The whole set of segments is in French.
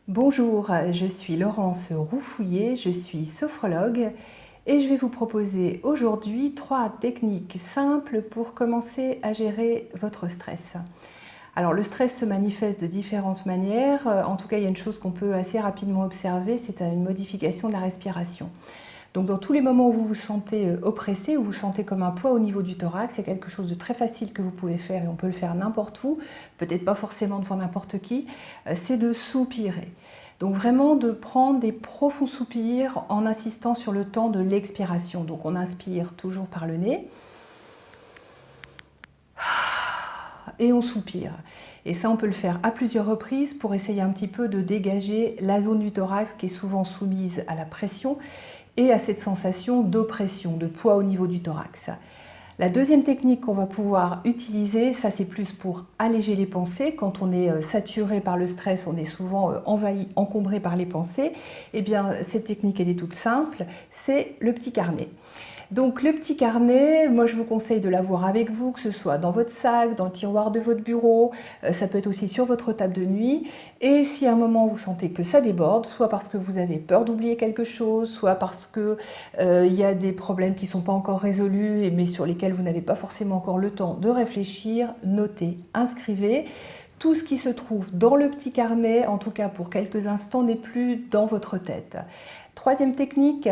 Bonjour, je suis Laurence Roufouillet, je suis sophrologue et je vais vous proposer aujourd'hui 3 techniques simples pour commencer à gérer votre stress. Alors le stress se manifeste de différentes manières, en tout cas il y a une chose qu'on peut assez rapidement observer, c'est une modification de la respiration. Donc dans tous les moments où vous vous sentez oppressé, où vous vous sentez comme un poids au niveau du thorax, c'est quelque chose de très facile que vous pouvez faire et on peut le faire n'importe où, peut-être pas forcément devant n'importe qui, c'est de soupirer. Donc vraiment de prendre des profonds soupirs en insistant sur le temps de l'expiration. Donc on inspire toujours par le nez et on soupire. Et ça, on peut le faire à plusieurs reprises pour essayer un petit peu de dégager la zone du thorax qui est souvent soumise à la pression et à cette sensation d'oppression, de poids au niveau du thorax. La deuxième technique qu'on va pouvoir utiliser, ça c'est plus pour alléger les pensées. Quand on est saturé par le stress, on est souvent envahi, encombré par les pensées. Eh bien, cette technique, elle est toute simple, c'est le petit carnet. Donc le petit carnet, moi je vous conseille de l'avoir avec vous, que ce soit dans votre sac, dans le tiroir de votre bureau, ça peut être aussi sur votre table de nuit. Et si à un moment vous sentez que ça déborde, soit parce que vous avez peur d'oublier quelque chose, soit parce que il y a des problèmes qui ne sont pas encore résolus, mais sur lesquels vous n'avez pas forcément encore le temps de réfléchir, notez, inscrivez. Tout ce qui se trouve dans le petit carnet, en tout cas pour quelques instants, n'est plus dans votre tête. Troisième technique,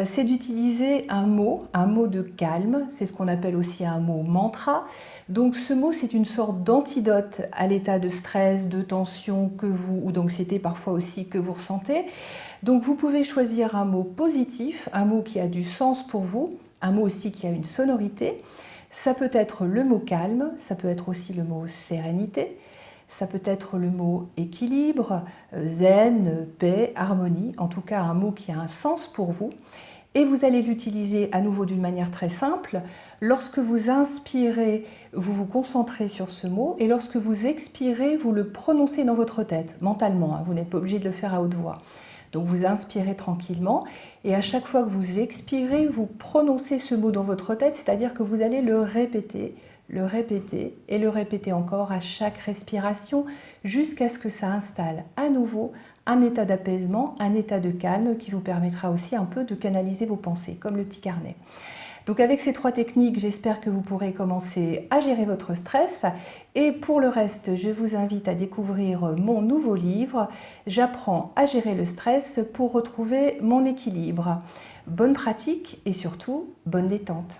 c'est d'utiliser un mot de calme, c'est ce qu'on appelle aussi un mot mantra. Donc ce mot, c'est une sorte d'antidote à l'état de stress, de tension ou d'anxiété parfois aussi que vous ressentez. Donc vous pouvez choisir un mot positif, un mot qui a du sens pour vous, un mot aussi qui a une sonorité. Ça peut être le mot calme, ça peut être aussi le mot sérénité. Ça peut être le mot équilibre, zen, paix, harmonie, en tout cas un mot qui a un sens pour vous. Et vous allez l'utiliser à nouveau d'une manière très simple. Lorsque vous inspirez, vous vous concentrez sur ce mot et lorsque vous expirez, vous le prononcez dans votre tête, mentalement, vous n'êtes pas obligé de le faire à haute voix. Donc vous inspirez tranquillement et à chaque fois que vous expirez, vous prononcez ce mot dans votre tête, c'est-à-dire que vous allez le répéter et le répéter encore à chaque respiration jusqu'à ce que ça installe à nouveau un état d'apaisement, un état de calme qui vous permettra aussi un peu de canaliser vos pensées, comme le petit carnet. Donc avec ces 3 techniques, j'espère que vous pourrez commencer à gérer votre stress. Et pour le reste, je vous invite à découvrir mon nouveau livre « J'apprends à gérer le stress pour retrouver mon équilibre ». Bonne pratique et surtout, bonne détente.